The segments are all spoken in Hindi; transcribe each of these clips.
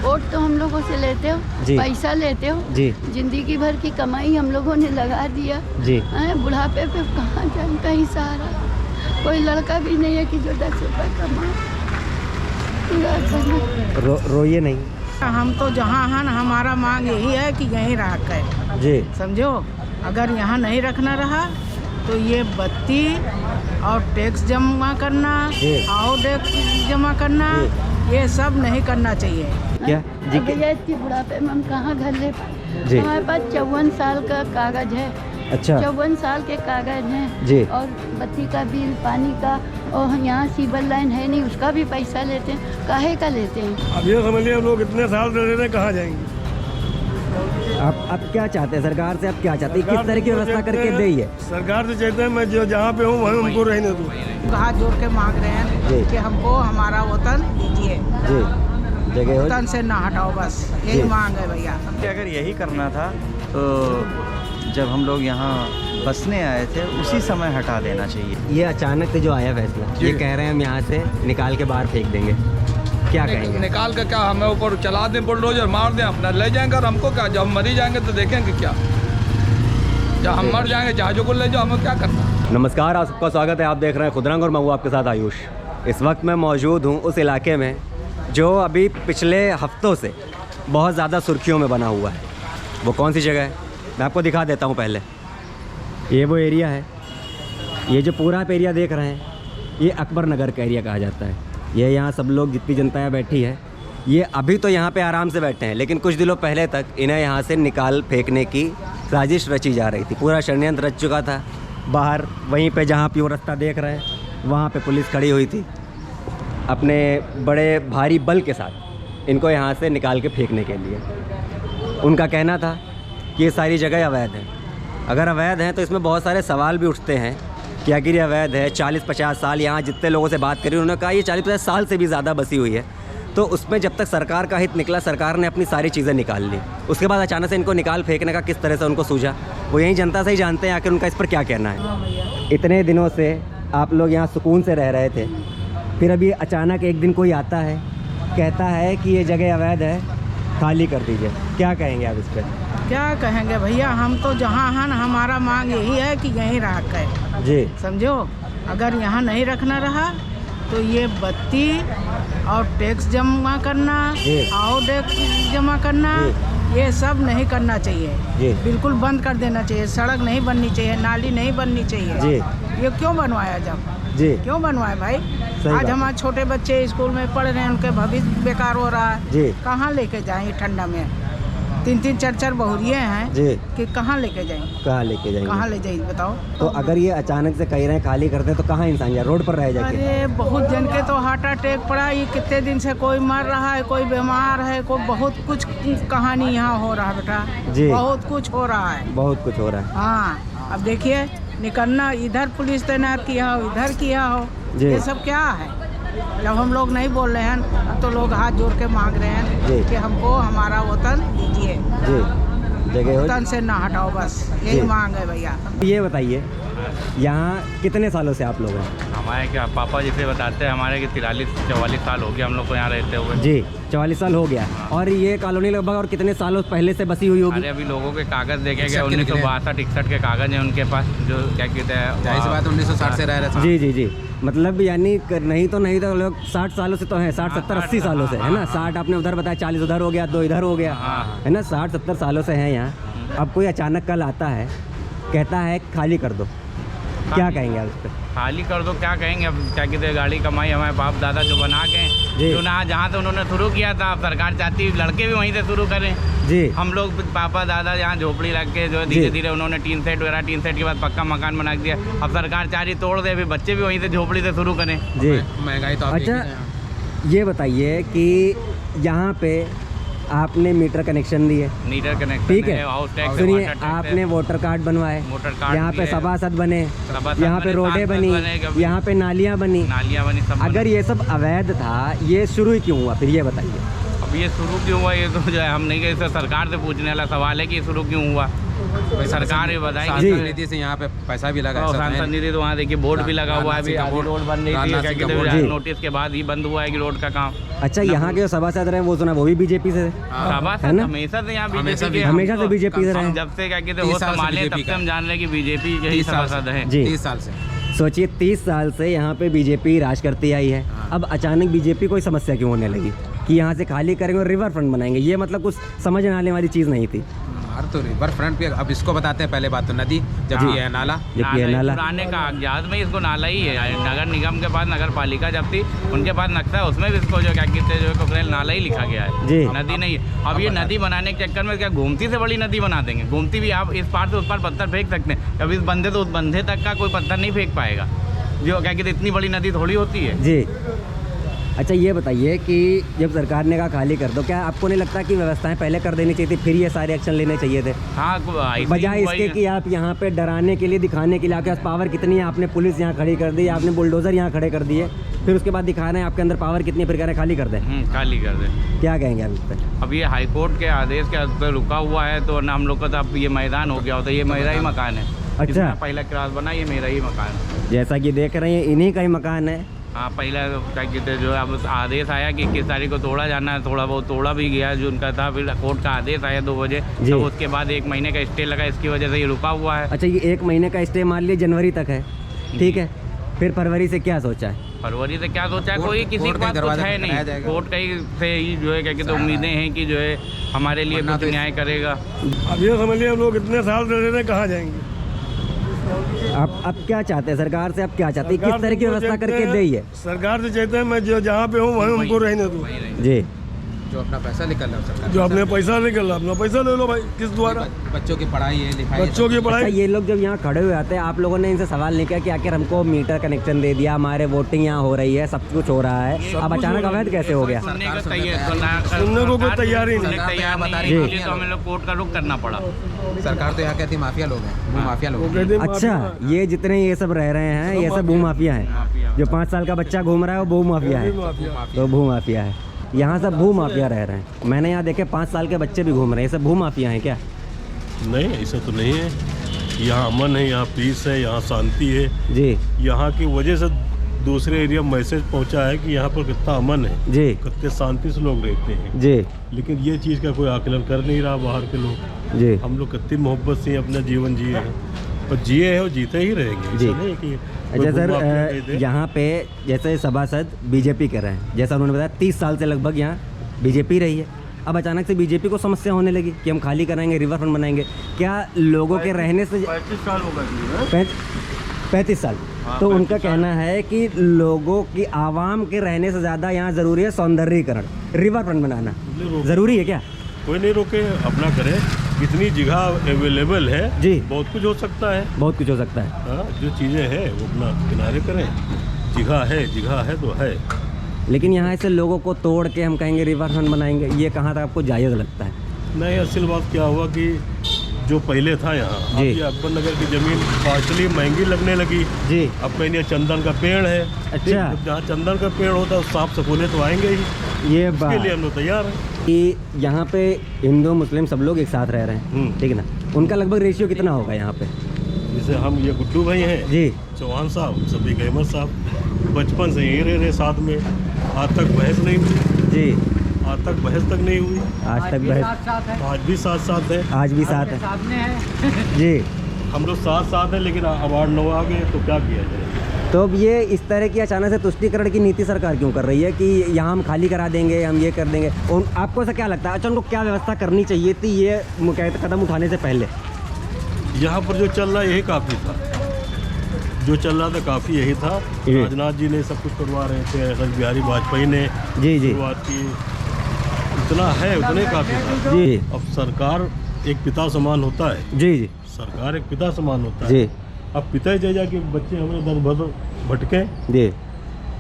वोट तो हम लोगों से लेते हो, पैसा लेते हो जी, जिंदगी भर की कमाई हम लोगों ने लगा दिया जी। बुढ़ापे पे कहाँ जाए, कहीं सहारा कोई लड़का भी नहीं है कि जो 10 रुपये कमाए। रोइए नहीं, हम तो जहाँ है ना, हमारा मांग यही है कि यहीं रख है जी, समझो। अगर यहाँ नहीं रखना रहा तो ये बत्ती और टैक्स जमा करना और टैक्स जमा करना ये सब नहीं करना चाहिए। क्या जी? भैया इतनी बुढ़ापे में हम कहाँ घर ले पाए? हमारे पास 54 साल का कागज है। अच्छा, 54 साल के कागज हैं जी। और बत्ती का बिल, पानी का, और यहाँ सीवर लाइन है नहीं, उसका भी पैसा लेते हैं। काहे का लेते हैं? अब ये समझ लिया हम लोग इतने साल से रह रहे, कहाँ जाएंगे? आप क्या चाहते हैं सरकार से? आप क्या चाहते हैं, किस तरह की व्यवस्था करके दे? सरकार से चाहते हैं मैं जो जहाँ पे हूँ वहीं हमको रहने दूँ। हाथ जोड़ के मांग रहे हैं कि हमको हमारा वतन दीजिए जी, जगह वतन से ना हटाओ, बस यही मांग है भैया। अगर यही करना था तो जब हम लोग यहाँ बसने आए थे उसी समय हटा देना चाहिए। ये अचानक से जो आया फैसला, ये कह रहे हैं हम यहाँ से निकाल के बाहर फेंक देंगे, क्या कहेंगे? निकाल कर क्या हमें ऊपर चला दें, बुलडोजर मार दें, अपना ले जाएंगे, और हमको क्या, जब हम मरी जाएंगे तो देखेंगे क्या, जब हम मर जाएंगे जहाजों को ले जाओ, हमें क्या करना। नमस्कार, आप सबका स्वागत है। आप देख रहे हैं खुदरंग और मैं हूँ आपके साथ आयुष। इस वक्त मैं मौजूद हूँ उस इलाके में जो अभी पिछले हफ्तों से बहुत ज़्यादा सुर्खियों में बना हुआ है। वो कौन सी जगह है मैं आपको दिखा देता हूँ। पहले ये वो एरिया है, ये जो पूरा आप एरिया देख रहे हैं ये अकबर नगर का एरिया कहा जाता है। ये यहाँ सब लोग, जितनी जनता यहाँ बैठी है, ये अभी तो यहाँ पे आराम से बैठे हैं, लेकिन कुछ दिनों पहले तक इन्हें यहाँ से निकाल फेंकने की साजिश रची जा रही थी। पूरा षड्यंत्र रच चुका था। बाहर वहीं पे जहाँ पे वो रास्ता देख रहे हैं वहाँ पे पुलिस खड़ी हुई थी अपने बड़े भारी बल के साथ इनको यहाँ से निकाल के फेंकने के लिए। उनका कहना था कि ये सारी जगह अवैध है। अगर अवैध हैं तो इसमें बहुत सारे सवाल भी उठते हैं कि अगर ये अवैध है, 40-50 साल यहाँ जितने लोगों से बात करी उन्होंने कहा ये 40-50 साल से भी ज़्यादा बसी हुई है, तो उसमें जब तक सरकार का हित निकला, सरकार ने अपनी सारी चीज़ें निकाल ली। उसके बाद अचानक से इनको निकाल फेंकने का किस तरह से उनको सूझा, वो यही जनता से ही जानते हैं आखिर उनका इस पर क्या कहना है। इतने दिनों से आप लोग यहाँ सुकून से रह रहे थे, फिर अभी अचानक एक दिन कोई आता है कहता है कि ये जगह अवैध है, खाली कर दीजिए, क्या कहेंगे आप इस पर? क्या कहेंगे भैया, हम तो जहाँ हैं ना, हमारा मांग यही है कि यहीं रख है जी, समझो। अगर यहाँ नहीं रखना रहा तो ये बत्ती और टैक्स जमा करना और टैक्स जमा करना ये सब नहीं करना चाहिए, बिल्कुल बंद कर देना चाहिए। सड़क नहीं बननी चाहिए, नाली नहीं बननी चाहिए जी। ये क्यों बनवाया जब जी, क्यों बनवाए भाई? आज हमारे छोटे बच्चे स्कूल में पढ़ रहे हैं, उनके भविष्य बेकार हो रहा है जी। कहाँ लेके जाएंगे ठंडा में? 3-3 4-4 बहुरिये हैं जी, कि कहाँ लेके जाएंगे? कहाँ लेके जाएंगे? कहाँ ले जाएंगे बताओ? तो अगर ये अचानक से कह रहे हैं खाली करते तो कहाँ इंसान जाए? रोड पर रह जाए? अरे बहुत जन के तो हार्ट अटैक पड़ा, ये कितने दिन से कोई मर रहा है, कोई बीमार है, कोई बहुत कुछ कहानी यहाँ हो रहा है बेटा जी, बहुत कुछ हो रहा है, बहुत कुछ हो रहा है। हाँ, अब देखिए निकलना, इधर पुलिस तैनात किया हो, इधर किया हो, ये सब क्या है? जब हम लोग नहीं बोल रहे हैं अब तो लोग हाथ जोड़ के मांग रहे हैं कि हमको हमारा वतन दीजिए जी, जगह वतन से ना हटाओ, बस यही मांग है भैया। ये बताइए यहाँ कितने सालों से आप लोग हैं? हमारे क्या पापा जिसे बताते हैं, हमारे 43-44 साल हो गया हम लोग को यहाँ रहते हुए जी। 44 साल हो गया। और ये कॉलोनी लगभग और कितने सालों पहले से बसी हुई होगी? अरे अभी लोगों के कागज देखे गए 1962-61 के कागज हैं उनके पास, जो क्या कहते हैं 1960 से रह रहे थे जी जी जी। मतलब यानी नहीं तो लोग 60 सालों से तो हैं, 60, 70, 80 सालों से है ना। 60 आपने उधर बताया, 40 उधर हो गया, 2 इधर हो गया है ना, 60-70 सालों से हैं यहाँ। अब कोई अचानक कल आता है कहता है खाली कर दो, क्या कहेंगे आप इस पर? खाली कर दो क्या कहेंगे? अब क्या कहते हैं, गाड़ी कमाई हमारे बाप दादा जो बना के जो ना जहाँ से उन्होंने शुरू किया था, अब सरकार चाहती है लड़के भी वहीं से शुरू करें जी। हम लोग पापा दादा यहाँ झोपड़ी रख के जो धीरे धीरे उन्होंने टीन सेट वगैरह, टीन सेट के बाद पक्का मकान बना दिया। अब सरकार चाह रही तोड़ दे, अभी बच्चे भी वहीं से झोपड़ी से शुरू करें जी। महंगाई तो अच्छा ये बताइए कि यहाँ पे आपने मीटर कनेक्शन दिए, मीटर कनेक्शन ठीक है, सुनिए आपने वोटर कार्ड बनवाए, यहाँ पे सभासद बने, यहाँ पे रोडें बनी, यहाँ पे नालियाँ बनी, सब। अगर ये सब अवैध था, ये शुरू ही क्यों हुआ फिर ये बताइए? अब ये शुरू क्यों हुआ, ये तो जो है हम नहीं, इसे सरकार से पूछने वाला सवाल है कि ये शुरू क्यों हुआ। सरकार ये बताए जी। निधि से यहाँ पे पैसा भी लगा है, सब सांसद है। निधि तो वहाँ देखिए बोर्ड भी लगा हुआ है, अभी राजनाथ सिंह का रोड बन रही राजनाथ थी, सिंह क्या का कहते बोर्ड। हैं, नोटिस के बाद ही बंद हुआ है कि रोड का काम। अच्छा, यहाँ के जो सभासद रहे वो सुना वो भी बीजेपी से थे? है सभासद ना? हमेशा से यहाँ हमेशा बीजेपी भी- हमेशा से बीजेपी से रहे हैं। जब से क्या कहते हैं 30 वो साल से संभाले तब BJP से हम जान रहे हैं कि बीजेपी के ही 30 साल सभासद हैं। जी 30 साल से। सोचिए 30 साल से यहाँ पे बीजेपी राज करती आई है। अब अचानक बीजेपी कोई समस्या क्यों होने लगी कि यहाँ से खाली करेंगे और रिवर फ्रंट बनाएंगे? ये मतलब कुछ समझ में आने वाली चीज़ नहीं थी। तो रिवर फ्रंट पे अब इसको बताते हैं, पहले बात तो नदी, जब हाँ। ये है नाला। जबकि ये नाला पुराने कागजात में इसको नाला ही है, नगर निगम के पास नगर पालिका जब थी उनके पास नक्शा है, उसमें भी इसको जो क्या कहते हैं जो नाला ही लिखा गया है, जी। नदी नहीं है। अब ये नदी बनाने के चक्कर में क्या गोमती से बड़ी नदी बना देंगे? गोमती भी आप इस पार से उस पार पत्थर फेंक सकते हैं, अब इस बंधे तो उस बंधे तक का कोई पत्थर नहीं फेंक पाएगा, जो क्या कहते हैं इतनी बड़ी नदी थोड़ी होती है। जी। अच्छा, ये बताइए कि जब सरकार ने कहा खाली कर दो, क्या आपको नहीं लगता कि व्यवस्थाएं पहले कर देनी चाहिए थी, फिर ये सारे एक्शन लेने चाहिए थे, हाँ, बजाय इसके कि आप यहाँ पे डराने के लिए, दिखाने के लिए आपके पास पावर कितनी है, आपने पुलिस यहाँ खड़ी कर दी, आपने बुलडोजर यहाँ खड़े कर दिए, फिर उसके बाद दिखा रहे हैं आपके अंदर पावर कितनी है, फिर कह रहे हैं खाली कर दें? खाली कर दे। क्या कहेंगे आप इस पर? अब ये हाईकोर्ट के आदेश के पर रुका हुआ है, तो ना हम लोग का तो अब ये मैदान हो गया होता, ये मेरा ही मकान है। अच्छा। जिसमें पहला क्लास बना ये मेरा ही मकान है। जैसा कि देख रहे हैं इन्हीं का ही मकान है। हाँ, पहला क्या कहते हैं जो अब आदेश आया कि 21 तारीख को तोड़ा जाना है, थोड़ा बहुत तोड़ा भी गया जो उनका था, फिर कोर्ट का आदेश आया 2 बजे, जी। तो उसके बाद 1 महीने का स्टे लगा, इसकी वजह से ये रुका हुआ है। अच्छा, ये 1 महीने का स्टे मान लिया जनवरी तक है, ठीक है, फिर फरवरी से क्या सोचा है? फरवरी से क्या सोचा है, कोर्ट- कोई किसी कोर्ट के का पास कुछ दरवाजा है खटखटाया नहीं, जाएगा। कोर्ट कहीं से ही जो है क्या कहते हैं उम्मीदें हैं कि जो है हमारे लिए वरना कुछ तो न्याय करेगा। अब ये समझ लिया, हम लोग इतने साल से रह रहे हैं, कहाँ जाएंगे? अब क्या चाहते हैं सरकार से? अब क्या चाहते हैं, किस तरह की व्यवस्था करके दे ये? सरकार से चाहते हैं मैं जो जहाँ पे हूँ वहीं हमको रहने दो। जी। जो अपना पैसा निकल रहा है सरकार, जो अपने पैसा निकल, अपना पैसा ले लो भाई, किस द्वारा? बच्चों की पढ़ाई है, लिखाई है, बच्चों की अच्छा, पढ़ाई। ये लोग जब यहाँ खड़े हुए आते हैं, आप लोगों ने इनसे सवाल नहीं किया कि आखिर हमको मीटर कनेक्शन दे दिया, हमारे वोटिंग यहाँ हो रही है, सब कुछ हो रहा है, अब अचानक अवैध कैसे हो गया? सुनने को सुनने को कोई तैयार ही नहीं। तैयार बता नहीं, रही है। इसलिए तो हमें लोग कोर्ट का रुख करना पड़ा। सरकार तो यहाँ कहती है माफिया लोग हैं, वो माफिया लोग वो हैं। कहते हैं अच्छा, ये जितने ये सब रह रहे हैं ये सब भू माफिया हैं। जो 5 साल का बच्चा घूम रहा है वो भू माफिया है, तो भू माफिया है। यहाँ सब भू माफिया रह रहे हैं। मैंने यहाँ देखे 5 साल के बच्चे भी घूम रहे हैं, ये सब भू माफिया हैं क्या? नहीं, ऐसा तो नहीं है। यहाँ अमन है, यहाँ पीस है, यहाँ शांति है। जी यहाँ की वजह से दूसरे एरिया में मैसेज पहुँचा है कि यहाँ पर कितना अमन है, जी कितने शांति से लोग रहते हैं। जी लेकिन ये चीज़ का कोई आकलन कर नहीं रहा बाहर के लोग। जी हम लोग कितनी मोहब्बत से अपना जीवन जिए हैं और जिए हैं और जीते ही रहेंगे। जी। ऐसा नहीं है कि कोई अच्छा भूमाफिया कह सर, दे। यहाँ पे जैसे सभासद बीजेपी कर रहे हैं, जैसा उन्होंने बताया 30 साल से लगभग यहाँ बीजेपी रही है, अब अचानक से बीजेपी को समस्या होने लगी कि हम खाली कराएंगे, रिवर फ्रंट बनाएंगे। क्या लोगों के रहने से 35 साल हो गए। 35 साल तो उनका कहना है कि लोगों की आवाम के रहने से ज़्यादा यहाँ ज़रूरी है सौंदर्यीकरण, रिवर फ्रंट बनाना ज़रूरी है क्या? कोई नहीं रोके, अपना करे। इतनी जगह अवेलेबल है जी। बहुत कुछ हो सकता है। बहुत कुछ हो सकता है। हाँ, जो चीज़ें हैं वो अपना किनारे करें। जगह है तो है। लेकिन यहाँ से लोगों को तोड़ के हम कहेंगे रिवर फ्रंट बनाएंगे, ये कहाँ तक आपको जायज़ लगता है? नहीं, असल बात क्या हुआ कि जो पहले था यहाँ, अब जी। ये अकबर नगर की ज़मीन पार्शली महंगी लगने लगी। जी। अब कहीं ये चंदन का पेड़ है। अच्छा। जब जहाँ चंदन का पेड़ होता है साफ सफूले तो आएंगे ही। ये इसके लिए हम लोग तैयार हैं। कि यहाँ पे हिंदू मुस्लिम सब लोग एक साथ रह रहे हैं, ठीक है ना? उनका लगभग रेशियो कितना होगा यहाँ पे? जैसे हम ये गुड्डू भाई हैं, जी चौहान साहब, सभी अहमद साहब, बचपन से यही रह रहे साथ में। आज तक बहस नहीं हुई। जी। आज तक बहस तक नहीं हुई। आज तक बहस, आज भी साथ है। आज भी साथ है। जी। हम लोग साथ है, लेकिन अब 8-9 आ गए तो क्या किया जाए? तो अब ये इस तरह की अचानक से तुष्टीकरण की नीति सरकार क्यों कर रही है कि यहाँ हम खाली करा देंगे, हम ये कर देंगे? और आपको ऐसा क्या लगता है, अच्छा उनको क्या व्यवस्था करनी चाहिए थी ये कदम उठाने से पहले? यहाँ पर जो चल रहा है यही काफ़ी था। जो चल रहा था काफ़ी यही था। जी। राजनाथ जी ने सब कुछ करवा रहे थे, अटल बिहारी वाजपेयी ने जी जी शुरुआत की। इतना है, उतने काफ़ी था। जी अब सरकार एक पिता समान होता है। जी जी सरकार एक पिता समान होता है। जी अब पिता ही जा कि बच्चे हमें दर बदर भटके। जी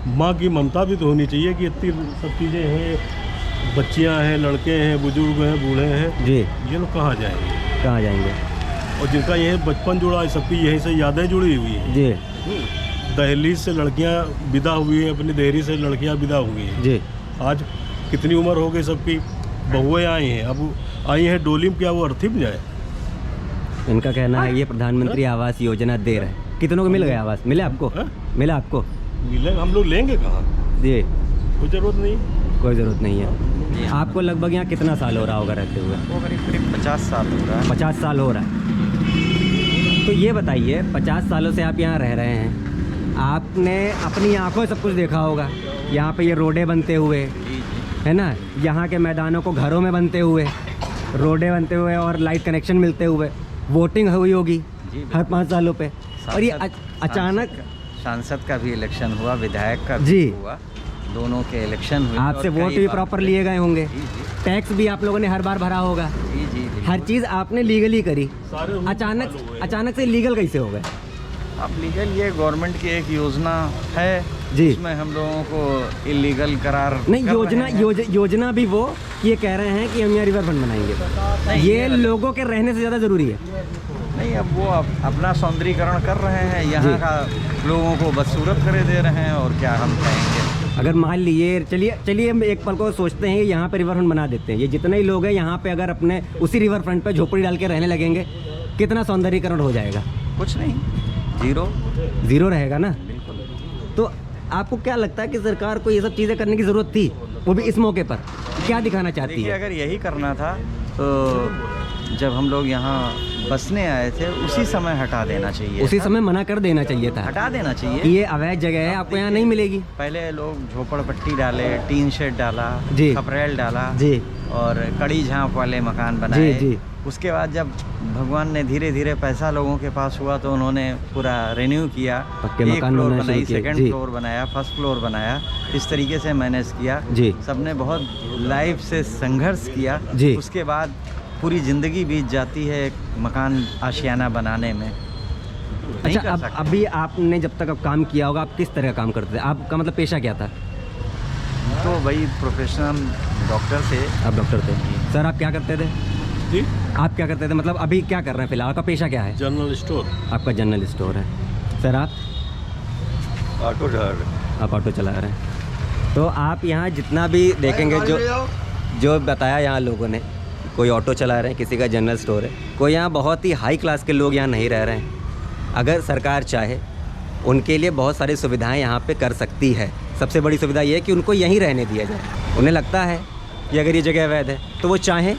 माँ की ममता भी तो होनी चाहिए कि इतनी सब चीज़ें हैं, बच्चियाँ हैं, लड़के हैं, बुजुर्ग हैं, बूढ़े हैं, जी। ये लोग कहाँ जाएंगे? कहाँ जाएंगे? और जिनका यही बचपन जुड़ा है, सबकी यहीं से यादें जुड़ी हुई हैं। जी दहलीज से लड़कियां विदा हुई हैं, अपनी देहरी से लड़कियां विदा हुई हैं। जी। आज कितनी उम्र हो गई सबकी, बहुएं आई हैं। अब आई हैं डोली में, क्या वो अर्थी में जाए? इनका कहना है ये प्रधानमंत्री आवास योजना दे रहा है। कितनों को मिल गया आवास? मिला आपको? मिला आपको? मिले, हम लोग लेंगे कहाँ? जी, कोई ज़रूरत नहीं, कोई ज़रूरत नहीं है। आपको लगभग यहाँ कितना साल हो रहा होगा रहते हुए? वो करीब 50 साल हो रहा है। 50 साल हो रहा है। तो ये बताइए, 50 सालों से आप यहाँ रह रहे हैं, आपने अपनी आंखों से सब कुछ देखा होगा। यहाँ पे ये रोडें बनते हुए, है ना, यहाँ के मैदानों को घरों में बनते हुए, रोडें बनते हुए और लाइट कनेक्शन मिलते हुए, वोटिंग हुई होगी हर 5 सालों पे, और ये अचानक सांसद का भी इलेक्शन हुआ, विधायक का जी भी हुआ, दोनों के इलेक्शन हुए। आपसे वोट भी प्रॉपर लिए गए होंगे, टैक्स भी आप लोगों ने हर बार भरा होगा, जी हर चीज़ आपने लीगली करी। अचानक से लीगल कैसे हो गए? अब लीगल ये गवर्नमेंट की एक योजना है जी, उसमें हम लोगों को इलीगल करार नहीं, कर योजना भी वो ये कह रहे हैं कि हम यहाँ रिवर फ्रंट बनाएंगे। ये लोगों के रहने से ज़्यादा ज़रूरी है। नहीं, अब वो अपना सौंदर्यीकरण कर रहे हैं, यहाँ का लोगों को बदसूरत करे दे रहे हैं, और क्या हम कहेंगे। अगर मान लीजिए, चलिए हम एक पल को सोचते हैं कि यहाँ पे रिवर फ्रंट बना देते हैं, ये जितने ही लोग हैं यहाँ पे अगर अपने उसी रिवर फ्रंट पे झोपड़ी डाल के रहने लगेंगे, कितना सौंदर्यीकरण हो जाएगा? कुछ नहीं, जीरो रहेगा ना। बिल्कुल। तो आपको क्या लगता है कि सरकार को ये सब चीज़ें करने की ज़रूरत थी, वो भी इस मौके पर? क्या दिखाना चाहती है? अगर यही करना था तो जब हम लोग यहाँ बसने आए थे उसी समय हटा देना चाहिए, उसी समय मना कर देना चाहिए था, हटा देना चाहिए कि ये अवैध जगह है, आपको यहाँ नहीं मिलेगी। पहले लोग झोपड़पट्टी डाले, टीन शेड डाला जी, खपरेल डाला जी, और कड़ी झांप वाले मकान बनाए जी। उसके बाद जब भगवान ने धीरे धीरे पैसा लोगों के पास हुआ तो उन्होंने पूरा रिन्यू किया, पक्के एक मकान फ्लोर बनना बनाई, शुरू किए। सेकंड जी। फ्लोर बनाया, फर्स्ट फ्लोर बनाया, इस तरीके से मैनेज किया जी। सबने बहुत लाइफ से संघर्ष किया जी। उसके बाद पूरी ज़िंदगी बीत जाती है एक मकान आशियाना बनाने में। अच्छा, अब अभी आपने जब तक अब काम किया होगा, आप किस तरह का काम करते थे? आपका मतलब पेशा क्या था? तो वही प्रोफेशनल डॉक्टर थे। आप डॉक्टर थे। सर आप क्या करते थे? जी, आप क्या करते थे, मतलब अभी क्या कर रहे हैं फिलहाल? आपका पेशा क्या है? General store. आपका जनरल स्टोर है। सर आप? Auto driver. आप ऑटो चला रहे हैं। तो आप यहाँ जितना भी देखेंगे, जो बताया यहाँ लोगों ने, कोई ऑटो चला रहे हैं, किसी का जनरल स्टोर है, कोई यहाँ बहुत ही हाई क्लास के लोग यहाँ नहीं रह रहे हैं। अगर सरकार चाहे उनके लिए बहुत सारी सुविधाएं यहाँ पे कर सकती है। सबसे बड़ी सुविधा ये है कि उनको यहीं रहने दिया जाए। उन्हें लगता है कि अगर ये जगह अवैध है तो वो चाहें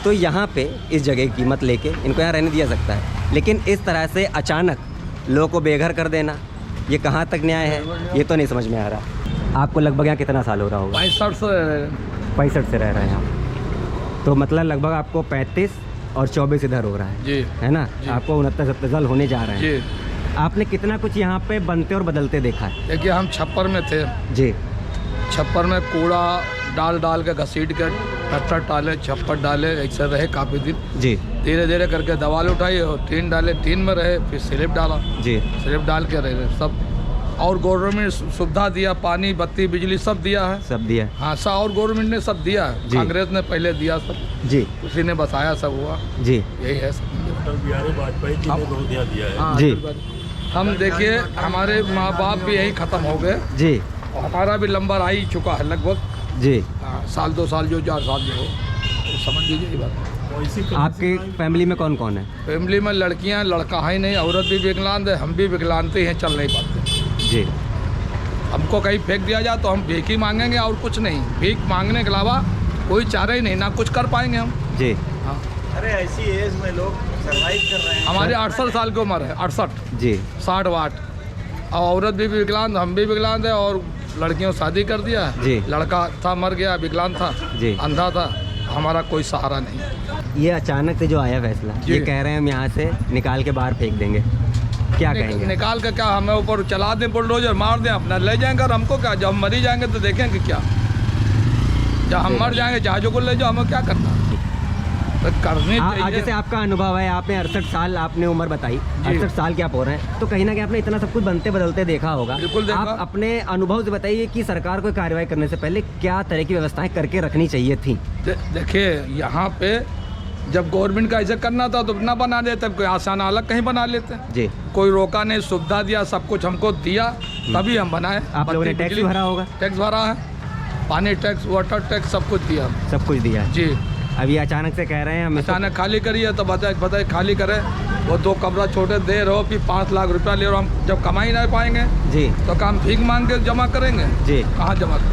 तो यहाँ पे इस जगह की कीमत लेके इनको यहाँ रहने दिया सकता है। लेकिन इस तरह से अचानक लोगों को बेघर कर देना, ये कहाँ तक न्याय है, ये तो नहीं समझ में आ रहा। आपको लगभग यहाँ कितना साल हो रहा होगा? 65 से रह रहे हैं यहाँ। तो मतलब लगभग आपको 35 और 24 इधर हो रहा है जी, है ना जी। आपको 69-70 साल होने जा रहे हैं जी। आपने कितना कुछ यहाँ पे बनते और बदलते देखा है? देखिए, हम छप्पर में थे जी, छप्पर में कूड़ा डाल के घसीट के पत्थर डाले, छप्पर डाले, ऐसे रहे काफ़ी दिन। जी, धीरे धीरे करके दवाल उठाई और टीन डाले, टीन में रहे, फिर स्लिप डाला, जी, स्लिप डाल के रहे सब। और गवर्नमेंट सुविधा दिया, पानी बत्ती बिजली सब दिया है, सब दिया। हाँ सा, और गवर्नमेंट ने सब दिया है। जी। कांग्रेस ने पहले दिया सब, जी, उसी ने बताया सब हुआ, जी, यही है सब। अटल बिहारी वाजपेयी जी ने बहुत ध्यान दिया है। हाँ, जी। हम देखिए, हमारे माँ बाप भी यही ख़त्म हो गए, जी, और हमारा भी नंबर आ ही चुका है लगभग। जी। हाँ, साल 2 साल जो 4 साल जो हो, तो समझ लीजिए ये बात। आपकी फैमिली में कौन कौन है? फैमिली में लड़कियां, लड़का है नहीं, औरत भी विकलांग है, हम भी विकलांग हैं, चल नहीं पाते। जी, हमको कहीं फेंक दिया जाए तो हम भीख ही मांगेंगे और कुछ नहीं। भीख मांगने के अलावा कोई चारा ही नहीं, ना कुछ कर पाएंगे हम। जी। हाँ, अरे ऐसी एज में लोग सर्वाइव कर रहे हैं। हमारे 68 साल की उम्र है, 68, जी, 60 वाट। और औरत भी विकलांग, हम भी विकलांग है, और लड़कियों शादी कर दिया है। जी। लड़का था मर गया, विकलांग था, जी। अंधा था, हमारा कोई सहारा नहीं। ये अचानक से जो आया फैसला, जी। ये कह रहे हैं हम यहाँ से निकाल के बाहर फेंक देंगे, क्या कहेंगे? निकाल के क्या, हमें ऊपर चला दें, बुलडोजर मार दें, अपना ले जाएंगे, और हमको क्या, जब हम मरी जाएंगे तो देखेंगे क्या। जब हम मर जाएंगे जहाजों को ले जाओ, हमें क्या करना, तो करनी चाहिए। जैसे आपका अनुभव है, आपने 68 साल आपने उम्र बताई, 68 साल के आप हो रहे हैं, तो कहीं ना कहीं आपने इतना सब कुछ बनते बदलते देखा होगा। बिल्कुल देखा। आप अपने अनुभव से बताइए कि सरकार को कार्रवाई करने से पहले क्या तरह की व्यवस्थाएं करके रखनी चाहिए थी? देखिए, यहाँ पे जब गवर्नमेंट का ऐसे करना था तो ना बना देते, कोई आसाना अलग कहीं बना लेते। जी, कोई रोका नहीं, सुविधा दिया, सब कुछ हमको दिया, तभी हम बनाए। आप लोगों ने टैक्स भी भरा होगा? टैक्स भरा है, पानी टैक्स, वाटर टैक्स, सब कुछ दिया। सब कुछ दिया है। जी। अभी अचानक से कह रहे हैं हम अचानक खाली करिए तो बताए खाली करें, वो 2 कमरा छोटे दे रहे हो, फिर 5 लाख रुपया ले रहे हो। हम जब कमा ही नहीं पाएंगे जी तो काम भीख मांग के जमा करेंगे, जी कहाँ जमा करेंगे।